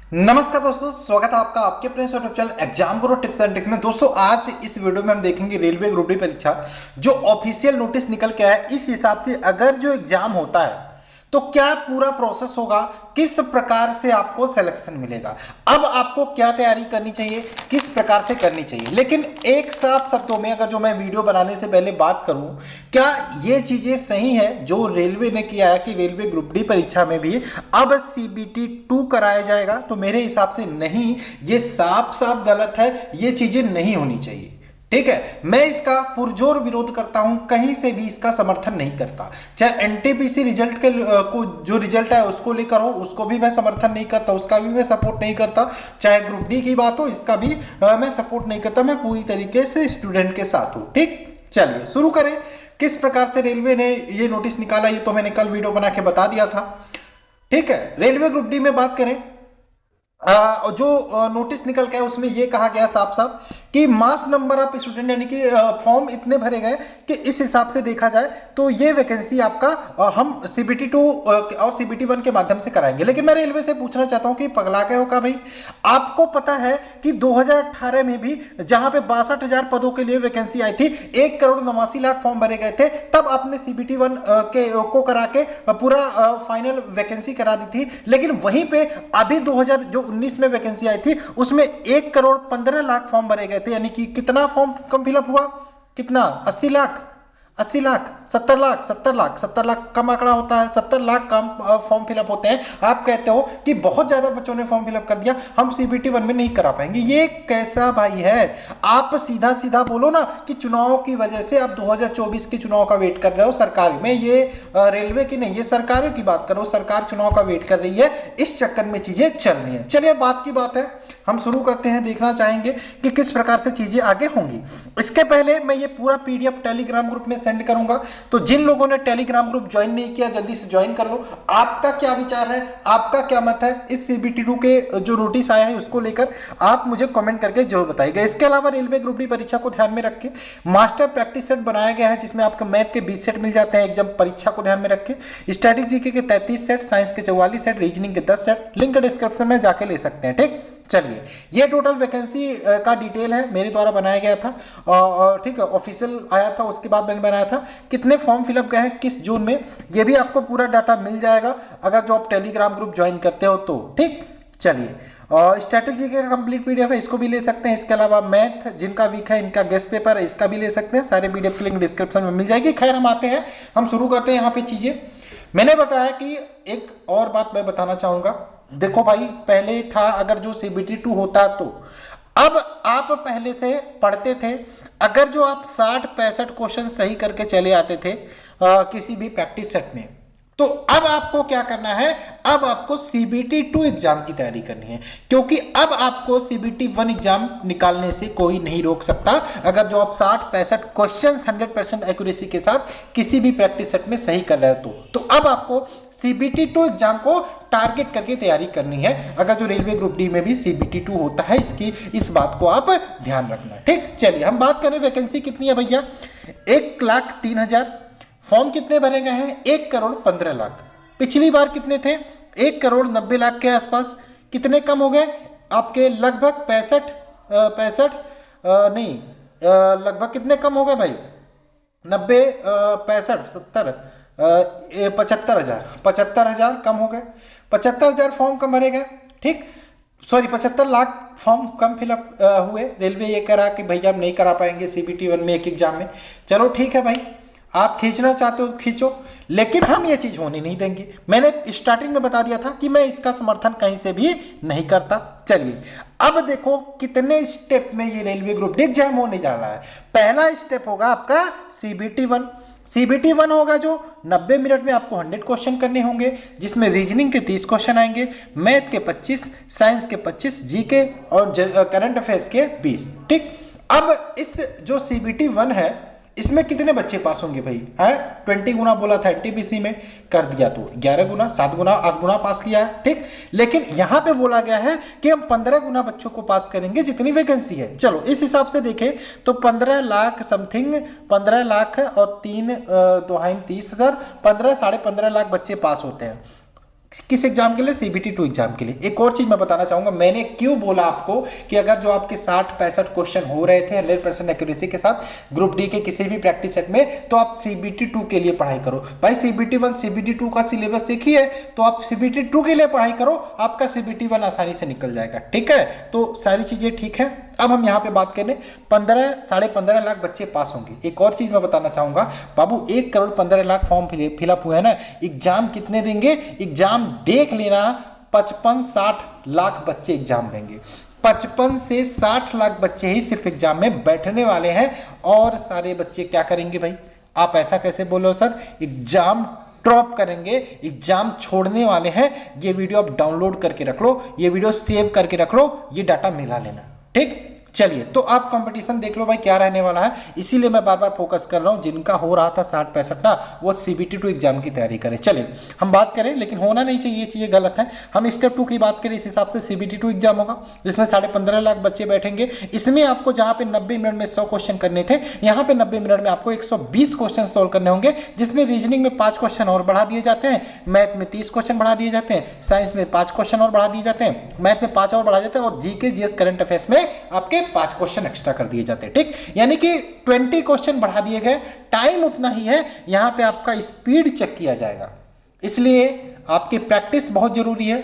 नमस्कार दोस्तों, स्वागत है आपका आपके अपने YouTube channel exam Guru tips and tricks में। दोस्तों आज इस वीडियो में हम देखेंगे रेलवे ग्रुप डी परीक्षा जो ऑफिशियल नोटिस निकल के आया है। इस हिसाब से अगर जो एग्जाम होता है तो क्या पूरा प्रोसेस होगा, किस प्रकार से आपको सिलेक्शन मिलेगा, अब आपको क्या तैयारी करनी चाहिए, किस प्रकार से करनी चाहिए। लेकिन एक साफ शब्दों में अगर जो मैं वीडियो बनाने से पहले बात करूं, क्या ये चीजें सही है जो रेलवे ने किया है कि रेलवे ग्रुप डी परीक्षा में भी अब सीबीटी 2 कराया जाएगा? तो मेरे हिसाब से नहीं, ये साफ साफ गलत है, ये चीजें नहीं होनी चाहिए। ठीक है, मैं इसका पुरजोर विरोध करता हूं, कहीं से भी इसका समर्थन नहीं करता। चाहे एनटीपीसी रिजल्ट के को जो रिजल्ट है उसको लेकर हो, उसको भी मैं समर्थन नहीं करता, उसका भी मैं सपोर्ट नहीं करता। चाहे ग्रुप डी की बात हो, इसका भी मैं सपोर्ट नहीं करता। मैं पूरी तरीके से स्टूडेंट के साथ हूं। ठीक, चलिए शुरू करें। किस प्रकार से रेलवे ने ये नोटिस निकाला, ये तो मैंने कल वीडियो बना के बता दिया था। ठीक है, रेलवे ग्रुप डी में बात करें, जो नोटिस निकल के उसमें यह कहा गया साफ साफ कि मास नंबर ऑफ स्टूडेंट यानी कि फॉर्म इतने भरे गए कि इस हिसाब से देखा जाए तो ये वैकेंसी आपका हम सीबीटी 2 और सीबीटी 1 के माध्यम से कराएंगे। लेकिन मैं रेलवे से पूछना चाहता हूं कि पगला गए हो का भाई? आपको पता है कि 2018 में भी जहां पे 62,000 पदों के लिए वैकेंसी आई थी, 1,89,00,000 फॉर्म भरे गए थे, तब आपने सीबीटी 1 को करा के पूरा फाइनल वैकेंसी करा दी थी। लेकिन वहीं पे अभी 2019 में वैकेंसी आई थी, उसमें 1,15,00,000 फॉर्म भरे गए थे। यानी कि कितना फॉर्म कम फिलअप हुआ? कितना? 80 लाख, 80 लाख, 70 लाख, 70 लाख, 70 लाख कम आंकड़ा होता है, 70 लाख कम फॉर्म फिलअप होते हैं। आप कहते हो कि बहुत ज्यादा बच्चों ने फॉर्म फिलअप कर दिया, हम सीबीटी 1 में नहीं करा पाएंगे। ये कैसा भाई है? आप सीधा सीधा बोलो ना कि चुनाव की वजह से आप 2024 के चुनाव का वेट कर रहे हो सरकारी में। ये रेलवे की नहीं, ये सरकारों की बात करो, सरकार चुनाव का वेट कर रही है, इस चक्कर में चीजें चल रही है। चलिए बात की बात है, हम शुरू करते हैं, देखना चाहेंगे कि किस प्रकार से चीजें आगे होंगी। इसके पहले मैं ये पूरा पीडीएफ टेलीग्राम ग्रुप में सेंड करूंगा, तो जिन लोगों ने टेलीग्राम ग्रुप ज्वाइन नहीं किया जल्दी से ज्वाइन कर लो। आपका क्या विचार है, आपका क्या मत है इस सीबीटी 2 के जो नोटिस आया है उसको लेकर, आप मुझे कमेंट करके जरूर बताइएगा। इसके अलावा रेलवे ग्रुप डी परीक्षा को ध्यान में रख के मास्टर प्रैक्टिस सेट बनाया गया है, जिसमें आपको मैथ के 20 सेट मिल जाते हैं एग्जाम परीक्षा को ध्यान में रख के। स्टैटिक जीके के 33 सेट, साइंस के 44 सेट, रीजनिंग के 10 सेट, लिंक डिस्क्रिप्शन में जाके ले सकते हैं। ठीक, चलिए ये टोटल वैकेंसी का डिटेल है, मेरे द्वारा बनाया गया था, ठीक है, ऑफिशियल आया था, उसके बाद मैंने बनाया था। कितने फॉर्म फिलअप गए हैं किस जून में, ये भी आपको पूरा डाटा मिल जाएगा अगर जो आप टेलीग्राम ग्रुप ज्वाइन करते हो तो। ठीक, चलिए स्ट्रेटेजी का कंप्लीट पीडीएफ है, इसको भी ले सकते हैं। इसके अलावा मैथ जिनका वीक है, इनका गेस्ट पेपर है, इसका भी ले सकते हैं। सारे पीडीएफ की लिंक डिस्क्रिप्शन में मिल जाएगी। खैर हम आते हैं, हम शुरू करते हैं यहाँ पे चीजें। मैंने बताया कि एक और बात मैं बताना चाहूंगा, देखो भाई, पहले था अगर जो सीबीटी 2 होता तो अब आप पहले से पढ़ते थे, अगर जो आप 60-65 क्वेश्चन सही करके चले आते थे किसी भी प्रैक्टिस सेट में, तो अब आपको क्या करना है, अब आपको सीबीटी 2 एग्जाम की तैयारी करनी है, क्योंकि अब आपको सीबीटी 1 एग्जाम निकालने से कोई नहीं रोक सकता अगर जो आप 60-65 क्वेश्चन 100% एक्यूरेसी के साथ किसी भी प्रैक्टिस सेट में सही कर रहे हो तो अब आपको सीबीटी 2 एग्जाम को टारगेट करके तैयारी करनी है। अगर जो रेलवे ग्रुप डी में भी सीबीटी 2 होता है, इस बात को आप ध्यान रखना। ठीक, चलिए हम बात करें वैकेंसी कितनी है भैया। 1,03,000 फॉर्म कितने भरे गए हैं? 1,15,00,000। पिछली बार कितने थे? 1,90,00,000 के आसपास। कितने कम हो गए आपके? लगभग 65 नहीं, लगभग कितने कम हो गए भाई? 90, 65, 70, 75,000 कम हो गए। 75,000 फॉर्म कम भरे गए। ठीक, सॉरी 75 लाख फॉर्म कम फिलअप हुए। रेलवे ये करा कि भैया हम नहीं करा पाएंगे सीबीटी 1 में एक एग्जाम में। चलो ठीक है भाई, आप खींचना चाहते हो खींचो, लेकिन हम ये चीज होने नहीं देंगे। मैंने स्टार्टिंग में बता दिया था कि मैं इसका समर्थन कहीं से भी नहीं करता। चलिए अब देखो कितने स्टेप में ये रेलवे ग्रुप डी एग्जाम होने जा रहा है। पहला स्टेप होगा आपका सीबीटी 1। सीबीटी 1 होगा जो 90 मिनट में आपको 100 क्वेश्चन करने होंगे, जिसमें रीजनिंग के 30 क्वेश्चन आएंगे, मैथ के 25, साइंस के 25, जीके और करंट अफेयर्स के 20। ठीक, अब इस जो सीबीटी 1 है इसमें कितने बच्चे पास होंगे भाई? है 20 गुना बोला था एनटीपीसी में, कर दिया तो 11 गुना, 7 गुना, 8 गुना पास किया है। ठीक, लेकिन यहां पे बोला गया है कि हम 15 गुना बच्चों को पास करेंगे जितनी वैकेंसी है। चलो इस हिसाब से देखें तो 15 लाख समथिंग, 15 लाख और 3 2 30,000, 15 साढ़े 15 लाख बच्चे पास होते हैं। किस एग्जाम के लिए? सीबीटी 2 एग्जाम के लिए। एक और चीज मैं बताना चाहूंगा, मैंने क्यों बोला आपको कि अगर जो आपके 60-65 क्वेश्चन हो रहे थे 100% एक्यूरेसी के साथ ग्रुप डी के किसी भी प्रैक्टिस सेट में, तो आप सीबीटी 2 के लिए पढ़ाई करो। भाई सीबीटी 1 सीबीटी 2 का सिलेबस एक ही है, तो आप सीबीटी 2 के लिए पढ़ाई करो, आपका सीबीटी 1 आसानी से निकल जाएगा। ठीक है, तो सारी चीजें ठीक है। अब हम यहाँ पे बात करें, 15-15.5 लाख बच्चे पास होंगे। एक और चीज मैं बताना चाहूंगा बाबू, 1,15,00,000 फॉर्म फिलअप हुए हैं ना, एग्जाम कितने देंगे? एग्जाम देख लेना, 55-60 लाख बच्चे एग्जाम देंगे। 55 से 60 लाख बच्चे ही सिर्फ एग्जाम में बैठने वाले हैं, और सारे बच्चे क्या करेंगे भाई? आप ऐसा कैसे बोलो सर? एग्जाम ड्रॉप करेंगे, एग्जाम छोड़ने वाले हैं। ये वीडियो आप डाउनलोड करके रख लो, ये वीडियो सेव करके रख लो, ये डाटा मिला लेना। ठीक, चलिए, तो आप कंपटीशन देख लो भाई क्या रहने वाला है। इसीलिए मैं बार बार फोकस कर रहा हूं, जिनका हो रहा था 60-65 ना, वो सीबीटी 2 एग्जाम की तैयारी करें। चलिए हम बात करें, लेकिन होना नहीं चाहिए, ये चीजें गलत है। हम स्टेप 2 की बात करें, इस हिसाब से सीबीटी 2 एग्जाम होगा, जिसमें 15.5 लाख बच्चे बैठेंगे। इसमें आपको जहां पे 90 मिनट में 100 क्वेश्चन करने थे, यहाँ पे 90 मिनट में आपको 120 क्वेश्चन सोल्व करने होंगे, जिसमें रीजनिंग में 5 क्वेश्चन और बढ़ा दिए जाते हैं, मैथ में 30 क्वेश्चन बढ़ा दिए जाते हैं, साइंस में 5 क्वेश्चन और बढ़ा दिए जाते हैं, मैथ में 5 और बढ़ा जाते हैं, और जीके जीएस करंट अफेयर्स में आपके 5 क्वेश्चन एक्स्ट्रा कर दिए जाते हैं। ठीक, यानी कि 20 क्वेश्चन बढ़ा दिए गए, टाइम उतना ही है। यहां पे आपका स्पीड चेक किया जाएगा, इसलिए आपकी प्रैक्टिस बहुत जरूरी है।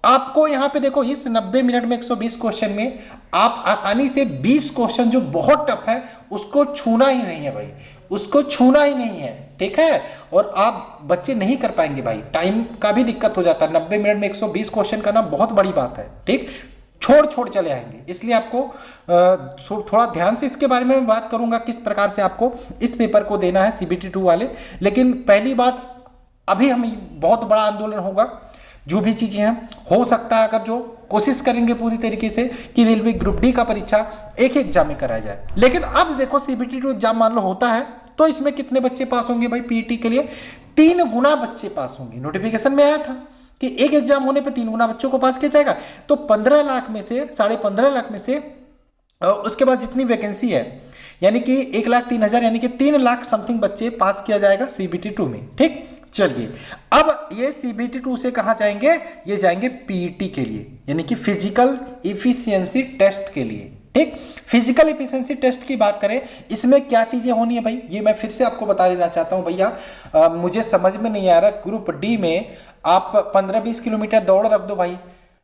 आपको यहां पे देखो, इस 90 मिनट में 120 क्वेश्चन में आप आसानी से 20 क्वेश्चन जो बहुत टफ है उसको छूना ही नहीं है भाई, उसको छूना ही नहीं है। ठीक है, और आप बच्चे नहीं कर पाएंगे भाई, टाइम का भी दिक्कत हो जाता है। 90 मिनट में 120 क्वेश्चन करना बहुत बड़ी बात है। ठीक, छोड़ चले आएंगे, इसलिए आपको थोड़ा ध्यान से इसके बारे में मैं बात करूंगा, किस प्रकार से आपको इस पेपर को देना है सीबीटी 2 वाले। लेकिन पहली बात, अभी हम बहुत बड़ा आंदोलन होगा, जो भी चीजें हैं, हो सकता है अगर जो कोशिश करेंगे पूरी तरीके से कि रेलवे ग्रुप डी का परीक्षा एक ही एग्जाम में कराया जाए। लेकिन अब देखो सीबीटी 2 एग्जाम मान लो होता है, तो इसमें कितने बच्चे पास होंगे भाई? पीईटी के लिए 3 गुना बच्चे पास होंगे। नोटिफिकेशन में आया था कि एक एग्जाम होने पे 3 गुना बच्चों को पास किया जाएगा। तो 15 लाख में से 15.5 लाख में से उसके बाद जितनी वैकेंसी है, यानी कि 1,03,000, यानी कि 3 लाख समथिंग बच्चे पास किया जाएगा सीबीटी 2 में। ठीक, चलिए, अब ये सीबीटी 2 से कहां जाएंगे? ये जाएंगे पीईटी के लिए, यानी कि फिजिकल इफिशियंसी टेस्ट के लिए। ठीक, फिजिकल एफिशिएंसी टेस्ट की बात करें, इसमें क्या चीजें होनी है भाई, ये मैं फिर से आपको बता देना चाहता हूं भैया। मुझे समझ में नहीं आ रहा, ग्रुप डी में आप 15-20 किलोमीटर दौड़ रख दो भाई,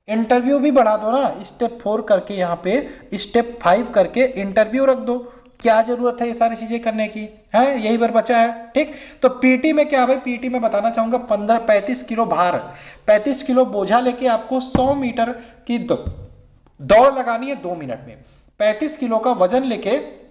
इंटरव्यू भी बढ़ा दो ना, स्टेप 4 करके, यहाँ पे स्टेप 5 करके इंटरव्यू रख दो। क्या जरूरत है ये सारी चीजें करने की है? यही बार बचा है। ठीक, तो पीटी में क्या भाई, पीटी में बताना चाहूंगा 35 किलो भार, 35 किलो बोझा लेके आपको 100 मीटर की दौड़ लगानी है 2 मिनट में। 35 किलो का वजन लेके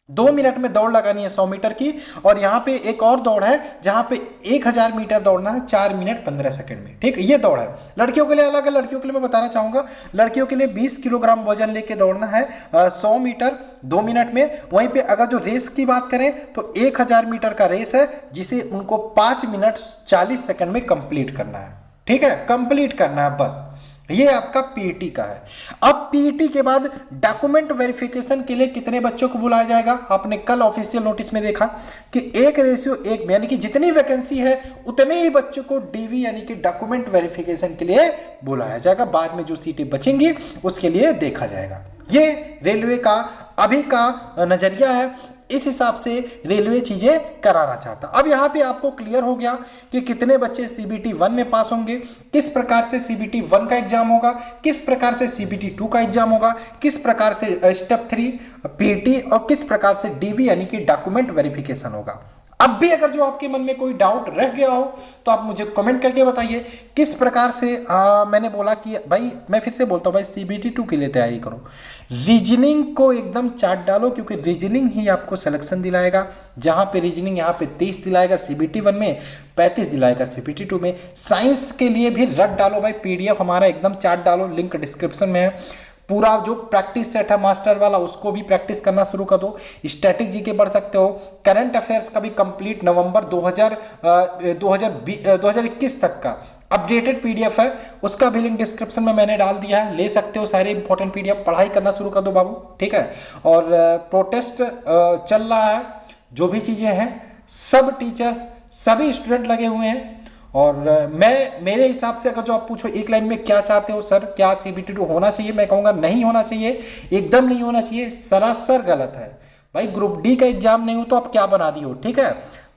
2 मिनट में दौड़ लगानी है 100 मीटर की। और यहाँ पे एक और दौड़ है जहां पे 1000 मीटर दौड़ना है 4 मिनट 15 सेकंड में। ठीक, ये दौड़ है। लड़कियों के लिए अलग है, लड़कियों के लिए मैं बताना चाहूंगा, लड़कियों के लिए 20 किलोग्राम वजन लेके दौड़ना है 100 मीटर 2 मिनट में। वहीं पे अगर जो रेस की बात करें तो 1000 मीटर का रेस है, जिसे उनको 5 मिनट 40 सेकंड में कंप्लीट करना है। ठीक है, कंप्लीट करना है बस, ये आपका पीईटी का है। अब पीईटी के बाद डॉक्यूमेंट वेरिफिकेशन के लिए कितने बच्चों को बुलाया जाएगा? आपने कल ऑफिशियल नोटिस में देखा कि 1:1 यानी कि जितनी वैकेंसी है उतने ही बच्चों को डीवी यानी कि डॉक्यूमेंट वेरिफिकेशन के लिए बुलाया जाएगा। बाद में जो सीटें बचेंगी उसके लिए देखा जाएगा। ये रेलवे का अभी का नजरिया है, इस हिसाब से रेलवे चीजें कराना चाहता। अब यहाँ पे आपको क्लियर हो गया कि कितने बच्चे सीबीटी 1 में पास होंगे, किस प्रकार से सीबीटी 1 का एग्जाम होगा, किस प्रकार से सीबीटी 2 का एग्जाम होगा, किस प्रकार से स्टेप 3 पीटी और किस प्रकार से डीवी यानी कि डॉक्यूमेंट वेरिफिकेशन होगा। अब भी अगर जो आपके मन में कोई डाउट रह गया हो तो आप मुझे कमेंट करके बताइए किस प्रकार से मैंने बोला कि भाई, मैं फिर से बोलता हूँ भाई, सीबीटी 2 के लिए तैयारी करो, रीजनिंग को एकदम चाट डालो, क्योंकि रीजनिंग ही आपको सिलेक्शन दिलाएगा। जहां पे रीजनिंग यहाँ पे 30 दिलाएगा सीबीटी 1 में, 35 दिलाएगा सीबीटी 2 में। साइंस के लिए भी रट डालो भाई, पीडीएफ हमारा एकदम चाट डालो, लिंक डिस्क्रिप्शन में है। पूरा जो प्रैक्टिस सेट है मास्टर वाला, उसको भी प्रैक्टिस करना शुरू कर दो। स्टैटिक जीके पढ़ सकते हो, करंट अफेयर्स का भी कंप्लीट नवंबर 2021 तक का अपडेटेड पीडीएफ है, उसका भी लिंक डिस्क्रिप्शन में मैंने डाल दिया है, ले सकते हो। सारे इंपॉर्टेंट पीडीएफ पढ़ाई करना शुरू कर दो बाबू, ठीक है। और प्रोटेस्ट चल रहा है, जो भी चीजें हैं, सब टीचर्स सभी स्टूडेंट लगे हुए हैं और मेरे हिसाब से अगर जो आप पूछो एक लाइन में क्या चाहते हो सर, क्या CBT2 होना चाहिए, मैं कहूँगा नहीं होना चाहिए, एकदम नहीं होना चाहिए, सरासर गलत है भाई। ग्रुप डी का एग्जाम नहीं हो तो आप क्या बना दिए हो, ठीक है।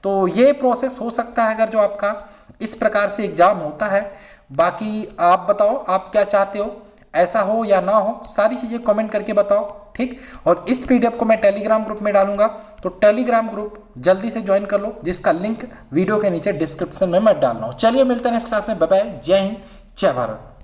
तो ये प्रोसेस हो सकता है अगर जो आपका इस प्रकार से एग्जाम होता है। बाकी आप बताओ आप क्या चाहते हो, ऐसा हो या ना हो, सारी चीज़ें कमेंट करके बताओ, ठीक। और इस PDF को मैं टेलीग्राम ग्रुप में डालूंगा, तो टेलीग्राम ग्रुप जल्दी से ज्वाइन कर लो, जिसका लिंक वीडियो के नीचे डिस्क्रिप्शन में मैं डाल रहा हूँ। चलिए मिलते हैं नेक्स्ट क्लास में, बाय बाय, जय हिंद, जय भारत।